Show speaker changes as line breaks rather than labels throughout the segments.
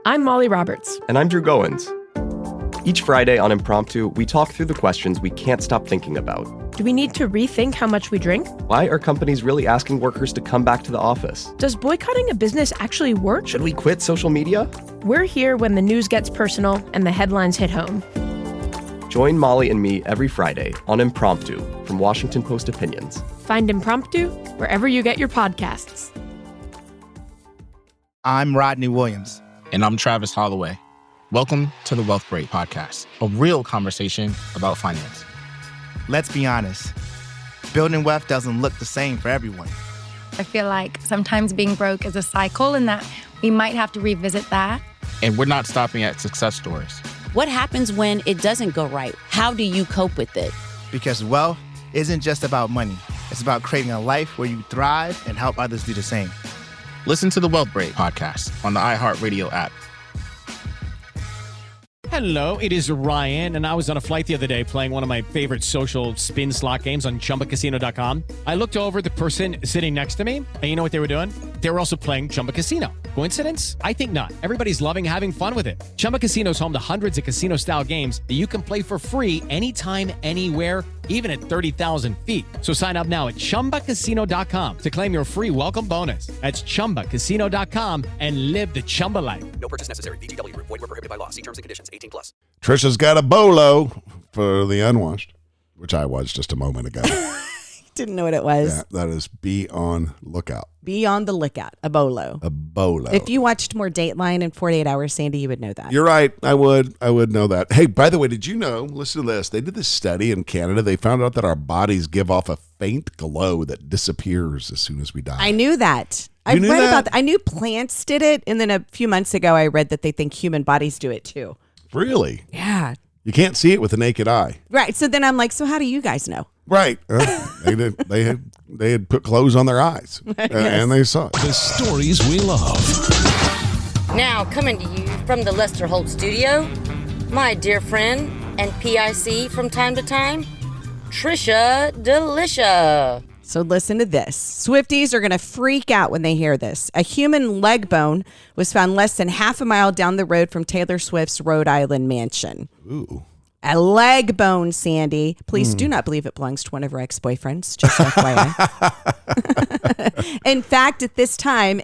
I'm Molly Roberts.
And I'm Drew Goins. Each Friday on Impromptu, we talk through the questions we can't stop thinking about.
Do we need to rethink how much we drink?
Why are companies really asking workers to come back to the office?
Does boycotting a business actually work?
Should we quit social media?
We're here when the news gets personal and the headlines hit home.
Join Molly and me every Friday on Impromptu from Washington Post Opinions.
Find Impromptu wherever you get your podcasts.
I'm Rodney Williams.
And I'm Travis Holloway. Welcome to the Wealth Break Podcast, a real conversation about finance.
Let's be honest, building wealth doesn't look the same for everyone.
I feel like sometimes being broke is a cycle and that we might have to revisit that.
And we're not stopping at success stories.
What happens when it doesn't go right? How do you cope with it?
Because wealth isn't just about money. It's about creating a life where you thrive and help others do the same.
Listen to the Wealth Break Podcast on the iHeartRadio app.
Hello, it is Ryan, and I was on a flight the other day playing one of my favorite social spin slot games on ChumbaCasino.com. I looked over at the person sitting next to me, and you know what they were doing? They were also playing Chumba Casino. Coincidence? I think not. Everybody's loving having fun with it. Chumba Casino is home to hundreds of casino-style games that you can play for free anytime, anywhere, even at 30,000 feet. So sign up now at ChumbaCasino.com to claim your free welcome bonus. That's ChumbaCasino.com and live the Chumba life.
No purchase necessary. VGW. Void where prohibited by law. See terms and conditions. 18+.
Trisha's got a bolo for the unwashed, which I was just a moment ago.
Didn't know what it was.
Yeah, that is be on lookout.
Be on the lookout. A bolo.
A bolo.
If you watched more Dateline in 48 Hours, Sandy, you would know that.
You're right. I would know that. Hey, by the way, did you know, listen to this. They did this study in Canada. They found out that our bodies give off a faint glow that disappears as soon as we die.
I knew that. I read about that. I knew plants did it. And then a few months ago, I read that they think human bodies do it too.
Really?
Yeah.
You can't see it with the naked eye.
Right. So then I'm like, so how do you guys know?
Right. They did. They had put clothes on their eyes, and they saw it.
The stories we love.
Now coming to you from the Lester Holt studio, my dear friend and PIC from time to time, Trisha Delicia.
So listen to this. Swifties are going to freak out when they hear this. A human leg bone was found less than half a mile down the road from Taylor Swift's Rhode Island mansion.
Ooh.
A leg bone, Sandy. Please do not believe it belongs to one of her ex-boyfriends. Just FYI. In fact, at this time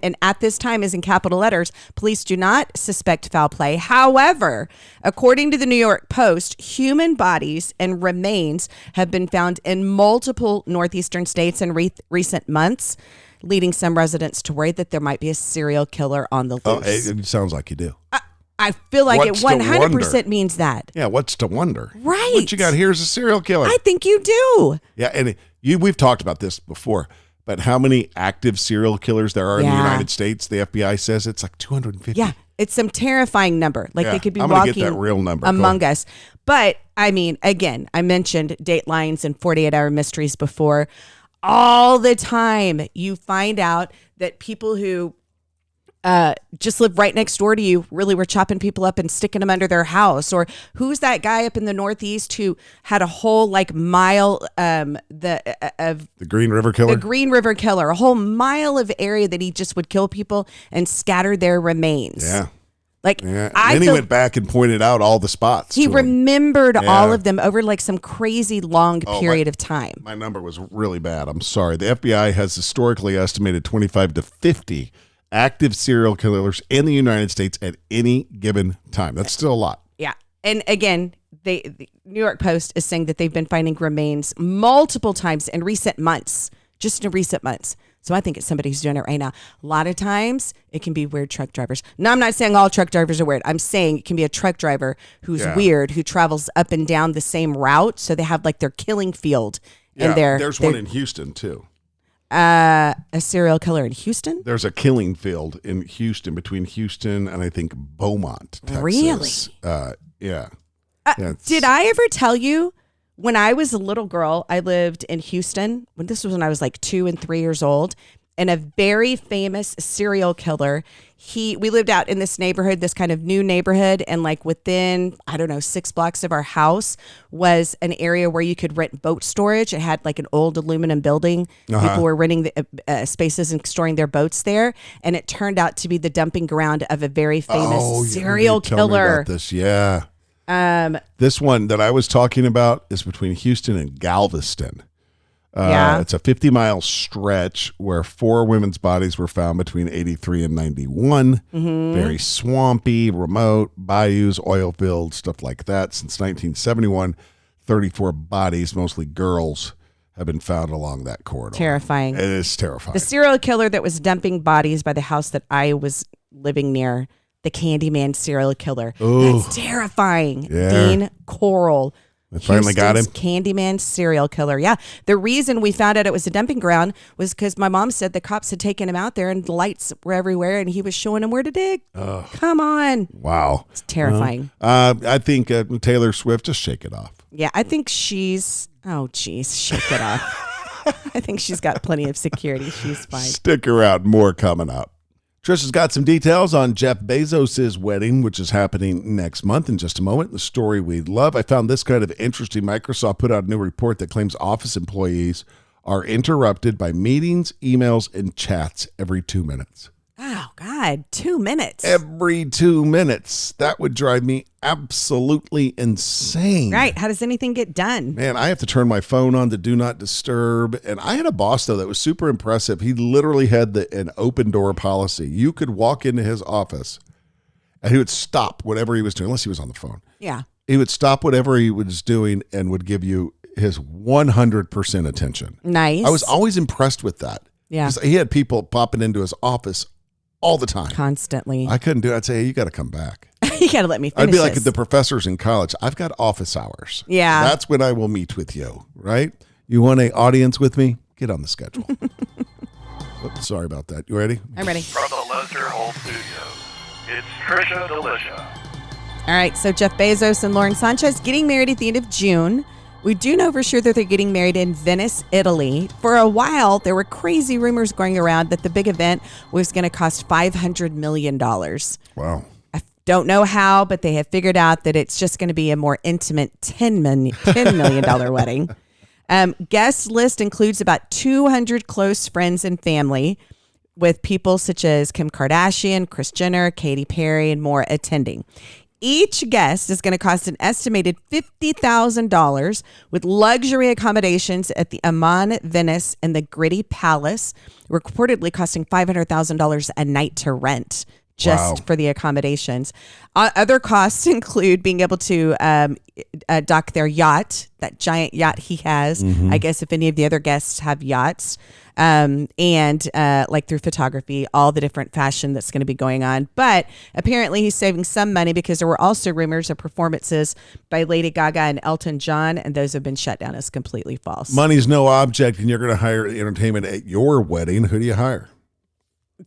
is in capital letters, police do not suspect foul play. However, according to the New York Post, human bodies and remains have been found in multiple northeastern states in recent months, leading some residents to worry that there might be a serial killer on the loose.
Oh, it sounds like you do.
I feel like
What's
it 100% means that.
Yeah, what's to wonder?
Right.
What you got here is a serial killer.
I think you do.
Yeah, and we've talked about this before, but how many active serial killers there are in the United States? The FBI says it's like 250.
Yeah, it's some terrifying number. Like they could be
I'm gonna
walking
get that real number
among us. But, I mean, again, I mentioned Datelines and 48-Hour Mysteries before. All the time you find out that people who just live right next door to you really were chopping people up and sticking them under their house. Or who's that guy up in the Northeast who had a whole mile the
Green River Killer?
The Green River Killer, a whole mile of area that he just would kill people and scatter their remains.
Yeah.
Then
he went back and pointed out all the spots.
He remembered all of them over some crazy long period of time.
My number was really bad. I'm sorry. The FBI has historically estimated 25 to 50 active serial killers in the United States at any given time. That's still a lot.
Yeah. And again, the New York Post is saying that they've been finding remains multiple times in recent months, just in recent months. So I think it's somebody who's doing it right now. A lot of times it can be weird truck drivers. No, I'm not saying all truck drivers are weird. I'm saying it can be a truck driver who's weird, who travels up and down the same route. So they have their killing field.
Yeah, there's one in Houston too.
A serial killer in Houston?
There's a killing field in Houston, between Houston and I think Beaumont, Texas.
Really?
Yeah.
Did I ever tell you when I was a little girl, I lived in Houston. This was when I was 2 and 3 years old. and a very famous serial killer. We lived out in this neighborhood, this kind of new neighborhood, and like within, I don't know, 6 blocks of our house was an area where you could rent boat storage. It had like an old aluminum building. People were renting the spaces and storing their boats there, and it turned out to be the dumping ground of a very famous serial
Tell me
killer.
about this. Yeah. This one that I was talking about is between Houston and Galveston. It's a 50-mile stretch where 4 women's bodies were found between 83 and 91. Very swampy, remote, bayous, oil fields, stuff like that. Since 1971, 34 bodies, mostly girls, have been found along that corridor.
Terrifying.
It is terrifying.
The serial killer that was dumping bodies by the house that I was living near, the Candyman serial killer.
Ooh.
That's terrifying.
Yeah.
Dean Coral.
They finally got him.
Candyman serial killer. Yeah. The reason we found out it was a dumping ground was because my mom said the cops had taken him out there and the lights were everywhere and he was showing them where to dig. Come on.
Wow.
It's terrifying.
I think Taylor Swift, just shake it off.
Yeah. I think shake it off. I think she's got plenty of security. She's fine.
Stick around. More coming up. Trisha's got some details on Jeff Bezos' wedding, which is happening next month in just a moment. The story we love. I found this kind of interesting. Microsoft put out a new report that claims office employees are interrupted by meetings, emails, and chats every 2 minutes.
Oh, God. 2 minutes.
Every 2 minutes. That would drive me absolutely insane.
Right. How does anything get done?
Man, I have to turn my phone on to do not disturb. And I had a boss, though, that was super impressive. He literally had an open door policy. You could walk into his office and he would stop whatever he was doing, unless he was on the phone.
Yeah.
He would stop whatever he was doing and would give you his 100% attention.
Nice.
I was always impressed with that.
Yeah.
'Cause he had people popping into his office all the time.
Constantly.
I couldn't do it. I'd say, hey, you got to come back.
You got to let me finish
I'd be like
this.
the professors in college. I've got office hours.
Yeah.
That's when I will meet with you, right? You want an audience with me? Get on the schedule. Oops, sorry about that. You ready?
I'm ready.
From the Lester Holt Studios, it's Trisha Delisha.
All right. So Jeff Bezos and Lauren Sanchez getting married at the end of June. We do know for sure that they're getting married in Venice, Italy. For a while, there were crazy rumors going around that the big event was going to cost $500 million.
Wow.
I don't know how, but they have figured out that it's just going to be a more intimate $10 million wedding. Guest list includes about 200 close friends and family, with people such as Kim Kardashian, Kris Jenner, Katy Perry, and more attending. Each guest is going to cost an estimated $50,000 with luxury accommodations at the Aman Venice and the Gritty Palace, reportedly costing $500,000 a night to rent just for the accommodations. Other costs include being able to dock their yacht, that giant yacht he has. I guess if any of the other guests have yachts, and like through photography, all the different fashion that's going to be going on. But apparently he's saving some money because there were also rumors of performances by Lady Gaga and Elton John, and those have been shut down as completely false.
Money's no object, and you're going to hire entertainment at your wedding. Who do you hire?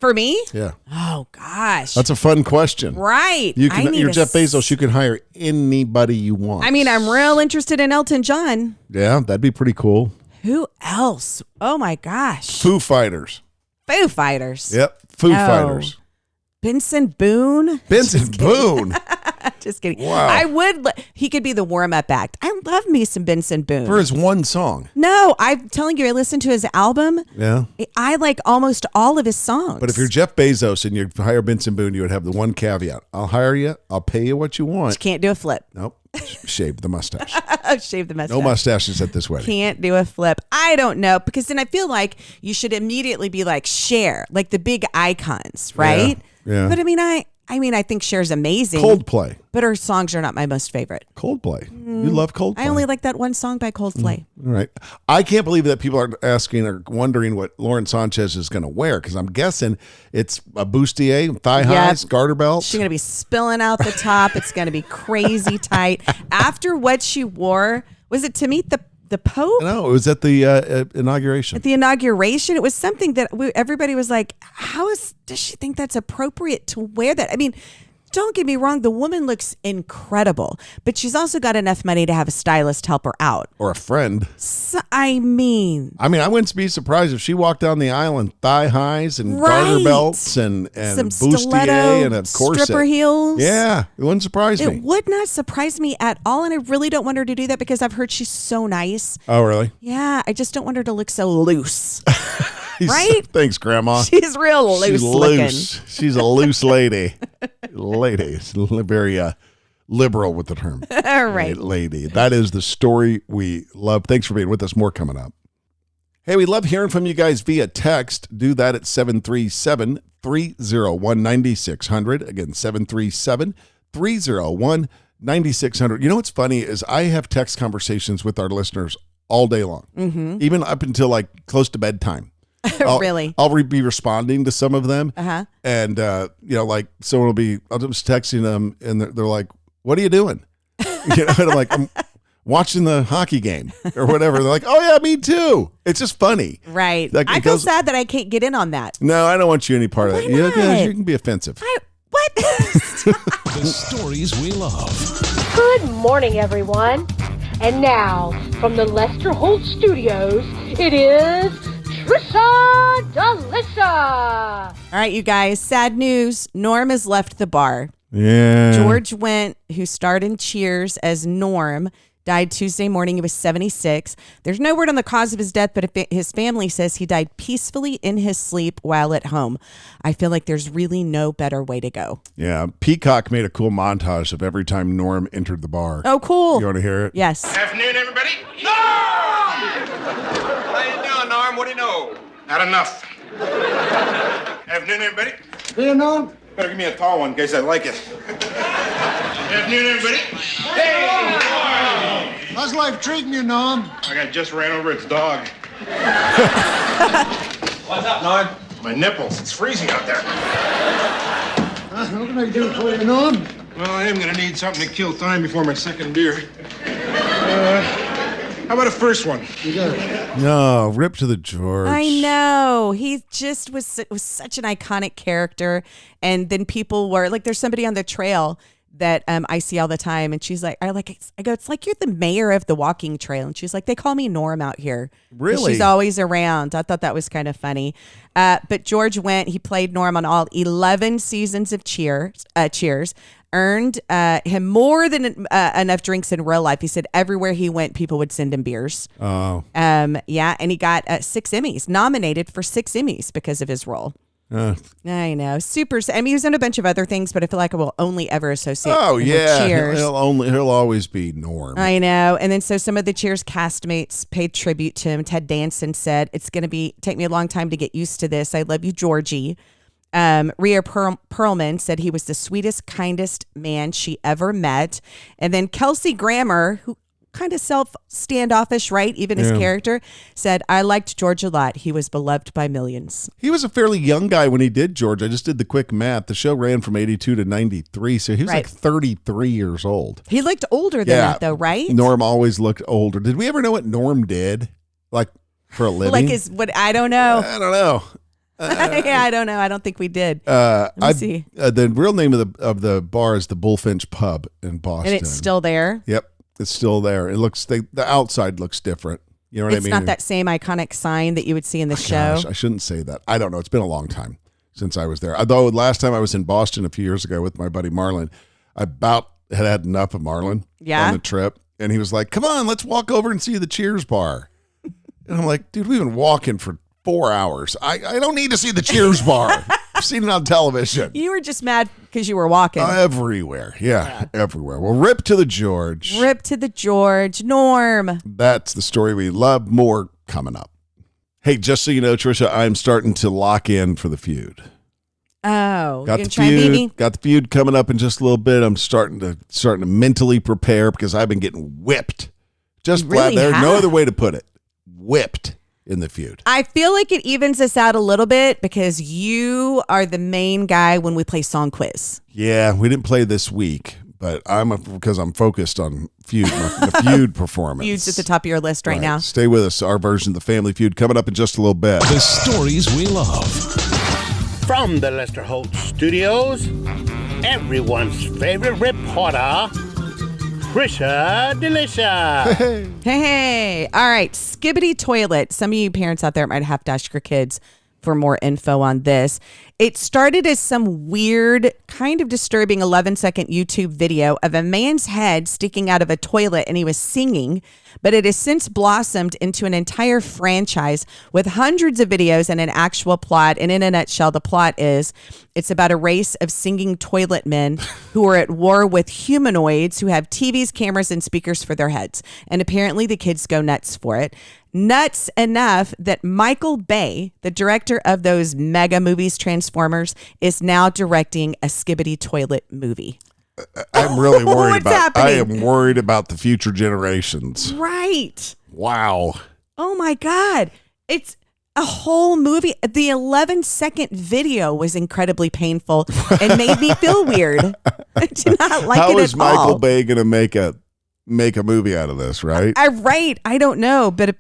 For me?
Yeah.
Oh, gosh.
That's a fun question.
Right.
You can. You're Jeff Bezos. You can hire anybody you want.
I mean, I'm real interested in Elton John.
Yeah, that'd be pretty cool.
Who else? Oh, my gosh.
Foo Fighters.
Foo Fighters.
Yep. Foo Fighters.
Benson Boone.
Benson Boone.
Just kidding.
Wow.
I would. He could be the warm-up act. I love me some Benson Boone.
For his one song.
No, I'm telling you, I listened to his album.
Yeah.
I like almost all of his songs.
But if you're Jeff Bezos and you hire Benson Boone, you would have the one caveat. I'll hire you. I'll pay you what you want.
You can't do a flip.
Nope. Shave the mustache.
Shave the mustache.
No mustaches at this wedding.
Can't do a flip. I don't know, because then I feel like you should immediately be like Cher, like the big icons, right?
Yeah.
But I mean, I think Cher's amazing.
Coldplay.
But her songs are not my most favorite.
Coldplay. You love Coldplay.
I only like that one song by Coldplay.
All right. I can't believe that people are asking or wondering what Lauren Sanchez is going to wear, because I'm guessing it's a bustier, thigh highs, garter belts.
She's going to be spilling out the top. It's going to be crazy tight. After what she wore, was it to meet the Pope?
No, it was at the inauguration.
At the inauguration, it was something that everybody was like, does she think that's appropriate to wear that? I mean, don't get me wrong, the woman looks incredible, but she's also got enough money to have a stylist help her out.
Or a friend.
So, I mean,
I wouldn't be surprised if she walked down the aisle in thigh highs and garter belts and
some
bustier
stiletto,
and a corset.
stripper heels.
Yeah, it wouldn't surprise me.
It would not surprise me at all, and I really don't want her to do that because I've heard she's so nice.
Oh, really?
Yeah, I just don't want her to look so loose. Right?
Thanks, Grandma.
She's real loose looking.
She's a loose lady. It's very liberal with the term.
All right.
Lady. That is the story we love. Thanks for being with us. More coming up. Hey, we love hearing from you guys via text. Do that at 737-301-9600. Again, 737-301-9600. You know what's funny is I have text conversations with our listeners all day long, even up until like close to bedtime.
Really?
I'll be responding to some of them.
Uh-huh.
And, like someone will be, I'll just texting them and they're like, what are you doing? And I'm like, I'm watching the hockey game or whatever. They're like, oh yeah, me too. It's just funny.
Right.
Like,
I feel sad that I can't get in on that.
No, I don't want you any part of that.
Why not?
You can be offensive.
What?
The stories we love.
Good morning, everyone. And now, from the Lester Holt Studios, it is Trisha Delisha.
All right, you guys, sad news. Norm has left the bar.
Yeah.
George Wendt, who starred in Cheers as Norm, died Tuesday morning. He was 76. There's no word on the cause of his death, but his family says he died peacefully in his sleep while at home. I feel like there's really no better way to go.
Yeah. Peacock made a cool montage of every time Norm entered the bar.
Oh, cool.
You want to hear it?
Yes.
Afternoon, everybody. Norm! How you doing, Norm? What do you know? Not enough. Afternoon, everybody. Hey, Norm. Better give me a tall one in case I like it. Afternoon, everybody. Hey, Norm! How's life treating you, Norm? I just ran over its dog. What's up, Norm? My nipples. It's freezing out there. What can I do for you, Norm? Well, I am going to need something to kill time before my second beer. How about a first one? You got it.
No, rip to the George.
I know. He just was such an iconic character. And then people were like, there's somebody on the trail that I see all the time. And she's like, I go, it's like you're the mayor of the walking trail. And she's like, they call me Norm out here.
Really?
She's always around. I thought that was kind of funny. But George Wendt, he played Norm on all 11 seasons of Cheers, earned him more than enough drinks in real life. He said everywhere he went, people would send him beers.
Oh.
Yeah. And he got 6 Emmys, nominated for 6 Emmys because of his role. I know. Super. I mean, he was in a bunch of other things, but I feel like I will only ever associate him with Cheers.
He'll always be Norm.
I know. And then so some of the Cheers castmates paid tribute to him. Ted Danson said, it's going to take me a long time to get used to this. I love you, Georgie. Rhea Perlman said he was the sweetest, kindest man she ever met. And then Kelsey Grammer, who kind of standoffish, right? Even his character, said, I liked George a lot. He was beloved by millions.
He was a fairly young guy when he did George. I just did the quick math. The show ran from 82 to 93, so he was like 33 years old.
He looked older than that, though, right?
Norm always looked older. Did we ever know what Norm did, like, for a living?
I don't know.
I don't know.
Yeah, I don't know. I don't think we did. Let me see.
The real name of the bar is the Bullfinch Pub in Boston.
And it's still there?
Yep. It's still there. It looks the outside looks different. You know what I mean?
It's not that same iconic sign that you would see in the show.
Gosh, I shouldn't say that. I don't know. It's been a long time since I was there. Although last time I was in Boston a few years ago with my buddy Marlon, I about had enough of Marlon on the trip. And he was like, come on, let's walk over and see the Cheers bar. And I'm like, dude, we've been walking for 4 hours. I don't need to see the Cheers bar. I've seen it on television.
You were just mad because you were walking.
Everywhere. Yeah, everywhere. Well, rip to the George.
Rip to the George. Norm.
That's the story we love. More coming up. Hey, just so you know, Trisha, I'm starting to lock in for the feud.
Oh,
got the feud. Got the feud coming up in just a little bit. I'm starting to mentally prepare because I've been getting whipped. Just flat. There's no other way to put it. Whipped in the feud.
I feel like it evens us out a little bit because you are the main guy when we play Song Quiz.
Yeah, we didn't play this week, but because I'm focused on feud, the feud performance.
Feud's at the top of your list right now.
Stay with us. Our version of the Family Feud coming up in just a little bit.
The stories we love.
From the Lester Holt Studios, everyone's favorite reporter, Trisha Delisha.
Hey. All right. Skibbity Toilet. Some of you parents out there might have to ask your kids for more info on this. It started as some weird, kind of disturbing 11-second YouTube video of a man's head sticking out of a toilet and he was singing, but it has since blossomed into an entire franchise with hundreds of videos and an actual plot. And in a nutshell, the plot is it's about a race of singing toilet men who are at war with humanoids who have TVs, cameras, and speakers for their heads. And apparently the kids go nuts for it. Nuts enough that Michael Bay, the director of those mega movies Transformers, is now directing a Skibbity Toilet movie.
I'm really worried
What's happening?
I am worried about the future generations.
Right.
Wow.
Oh my God. It's a whole movie. The 11-second video was incredibly painful and made me feel weird. I did not like it at all.
How is Michael Bay going to make a movie out of this, right?
Right. I don't know. But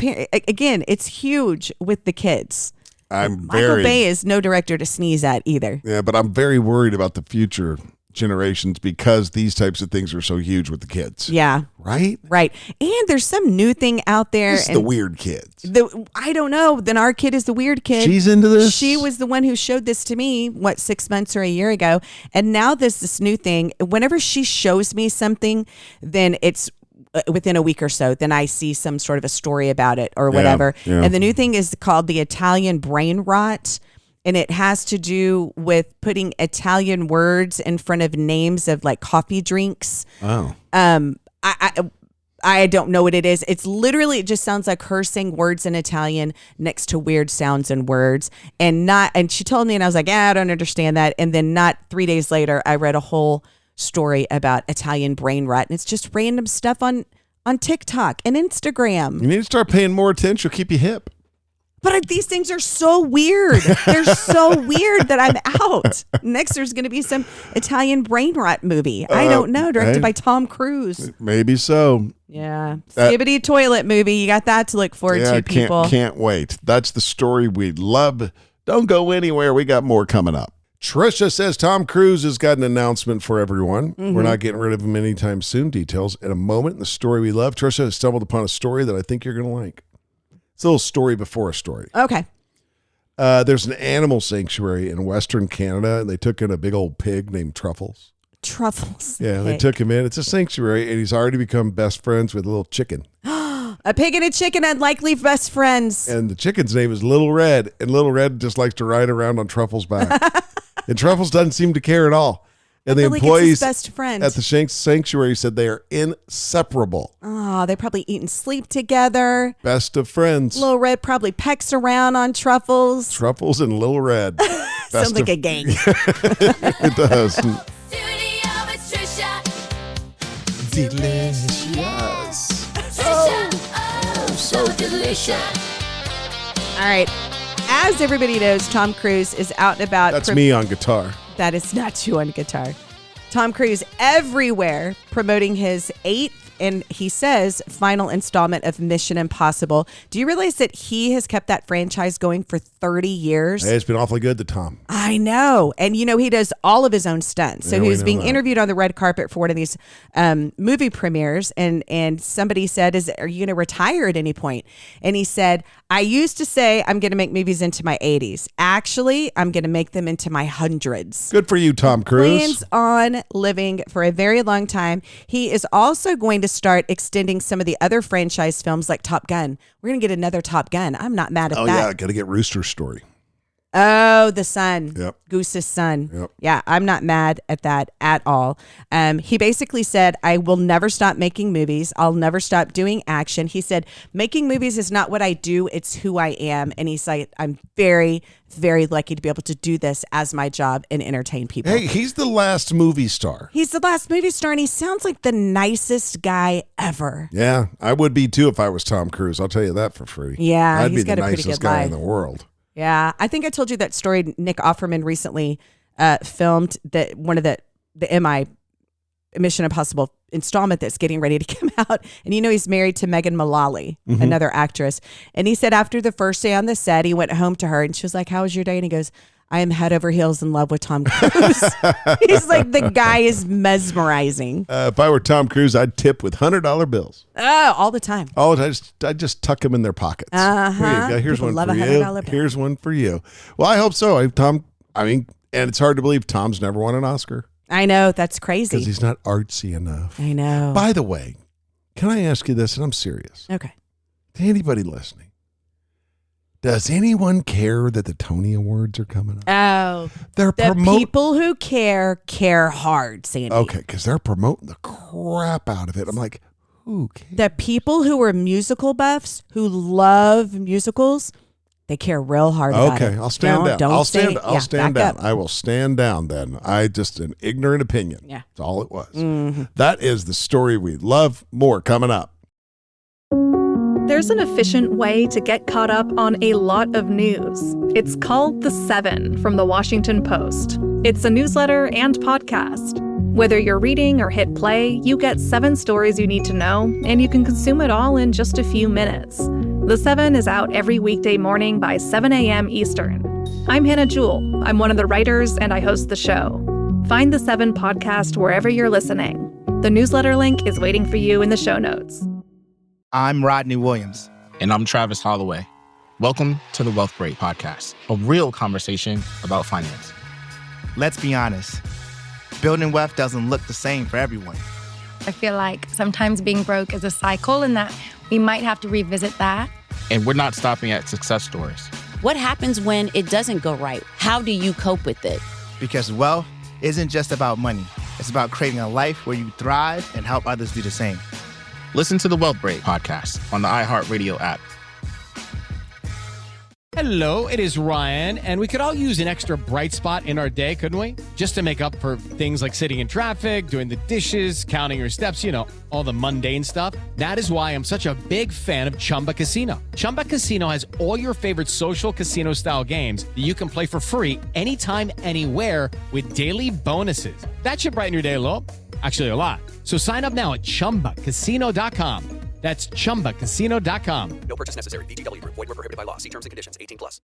again, it's huge with the kids. Michael Bay is no director to sneeze at either.
Yeah, but I'm very worried about the future generations because these types of things are so huge with the kids.
Yeah.
Right?
Right. And there's some new thing out there.
It's the weird kids.
I don't know. Then our kid is the weird kid.
She's into this?
She was the one who showed this to me, 6 months or a year ago. And now there's this new thing. Whenever she shows me something, then it's within a week or so, then I see some sort of a story about it or whatever.
Yeah.
And the new thing is called the Italian brain rot. And it has to do with putting Italian words in front of names of like coffee drinks.
Oh.
I don't know what it is. It's literally, it just sounds like her saying words in Italian next to weird sounds and words. And she told me and I was like, I don't understand that. And then not 3 days later, I read a whole story about Italian brain rot. And it's just random stuff on TikTok and Instagram.
You need to start paying more attention. It'll keep you hip.
But these things are so weird. They're so weird that I'm out. Next, there's going to be some Italian brain rot movie. I don't know, directed by Tom Cruise.
Maybe so.
Yeah. Skibbity Toilet movie. You got that to look forward to, people.
Can't wait. That's the story we love. Don't go anywhere. We got more coming up. Trisha says Tom Cruise has got an announcement for everyone. Mm-hmm. We're not getting rid of him anytime soon. Details in a moment in the story we love. Trisha has stumbled upon a story that I think you're going to like. It's a little story before a story.
Okay.
There's an animal sanctuary in Western Canada, and they took in a big old pig named Truffles.
Truffles.
Yeah, they took him in. It's a sanctuary, and he's already become best friends with a little chicken.
A pig and a chicken, unlikely best friends.
And the chicken's name is Little Red, and Little Red just likes to ride around on Truffles' back. And Truffles doesn't seem to care at all. And the employees
best friend.
at the sanctuary said they are inseparable.
Oh, they probably eat and sleep together.
Best of friends.
Little Red probably pecks around on Truffles.
Truffles and Little Red.
Sounds like a gang.
It does.
Delicious. Oh, so delicious. All right. As everybody knows, Tom Cruise is out and about.
That's me on guitar.
That is not you on guitar. Tom Cruise everywhere promoting his 8th and he says final installment of Mission Impossible. Do you realize that he has kept that franchise going for 30 years?
Hey, it's been awfully good to Tom.
I know. And, he does all of his own stunts. So he was being interviewed on the red carpet for one of these movie premieres. And somebody said, are you going to retire at any point? And he said, I used to say I'm going to make movies into my 80s. Actually, I'm going to make them into my hundreds.
Good for you, Tom Cruise.
Plans on living for a very long time. He is also going to start extending some of the other franchise films like Top Gun. We're going to get another Top Gun. I'm not mad at that.
Oh, yeah. Got to get Rooster's story.
Oh, the son.
Yep.
Goose's son.
Yep.
Yeah, I'm not mad at that at all. He basically said, I will never stop making movies. I'll never stop doing action. He said, making movies is not what I do. It's who I am. And he's like, I'm very, very lucky to be able to do this as my job and entertain people.
Hey, he's the last movie star.
He's the last movie star, and he sounds like the nicest guy ever.
Yeah, I would be too if I was Tom Cruise. I'll tell you that for free.
Yeah,
I'd
he's
be
got
the
a pretty
nicest
good
guy
life
in the world.
Yeah, I think I told you that story. Nick Offerman recently filmed that one of the MI Mission Impossible installment that's getting ready to come out. And he's married to Megan Mullally, another actress. And he said after the first day on the set, he went home to her and she was like, how was your day? And he goes, I am head over heels in love with Tom Cruise. He's like, the guy is mesmerizing.
If I were Tom Cruise, I'd tip with $100 bills.
Oh, all the time.
Oh, I just tuck them in their pockets.
Uh-huh.
Here you go. Here's
People
one
love
for
a
you.
$100 bill.
Here's one for you. Well, I hope so. And it's hard to believe Tom's never won an Oscar.
I know. That's crazy.
Because he's not artsy enough.
I know.
By the way, can I ask you this? And I'm serious.
Okay.
To anybody listening, does anyone care that the Tony Awards are coming up?
Oh,
the
people who care hard, Sandy.
Okay, because they're promoting the crap out of it. I'm like, who cares?
The people who are musical buffs, who love musicals, they care real hard about it.
Okay, I'll stand down.
Don't
I'll stand
back
down.
up.
I will stand down then. Just an ignorant opinion.
Yeah.
That's all it was.
Mm-hmm.
That is the story we love. More coming up.
There's an efficient way to get caught up on a lot of news. It's called The Seven from The Washington Post. It's a newsletter and podcast. Whether you're reading or hit play, you get 7 stories you need to know, and you can consume it all in just a few minutes. The Seven is out every weekday morning by 7 a.m. Eastern. I'm Hannah Jewell. I'm one of the writers, and I host the show. Find The Seven podcast wherever you're listening. The newsletter link is waiting for you in the show notes.
I'm Rodney Williams.
And I'm Travis Holloway. Welcome to the Wealth Break Podcast, a real conversation about finance.
Let's be honest. Building wealth doesn't look the same for everyone.
I feel like sometimes being broke is a cycle and that we might have to revisit that.
And we're not stopping at success stories.
What happens when it doesn't go right? How do you cope with it?
Because wealth isn't just about money. It's about creating a life where you thrive and help others do the same.
Listen to the Wealth Break Podcast on the iHeartRadio app.
Hello, it is Ryan, and we could all use an extra bright spot in our day, couldn't we? Just to make up for things like sitting in traffic, doing the dishes, counting your steps, all the mundane stuff. That is why I'm such a big fan of Chumba Casino. Chumba Casino has all your favorite social casino-style games that you can play for free anytime, anywhere with daily bonuses. That should brighten your day a little. Actually, a lot. So sign up now at ChumbaCasino.com. That's ChumbaCasino.com.
No purchase necessary. VGW Group. Void where prohibited by law. See terms and conditions. 18+.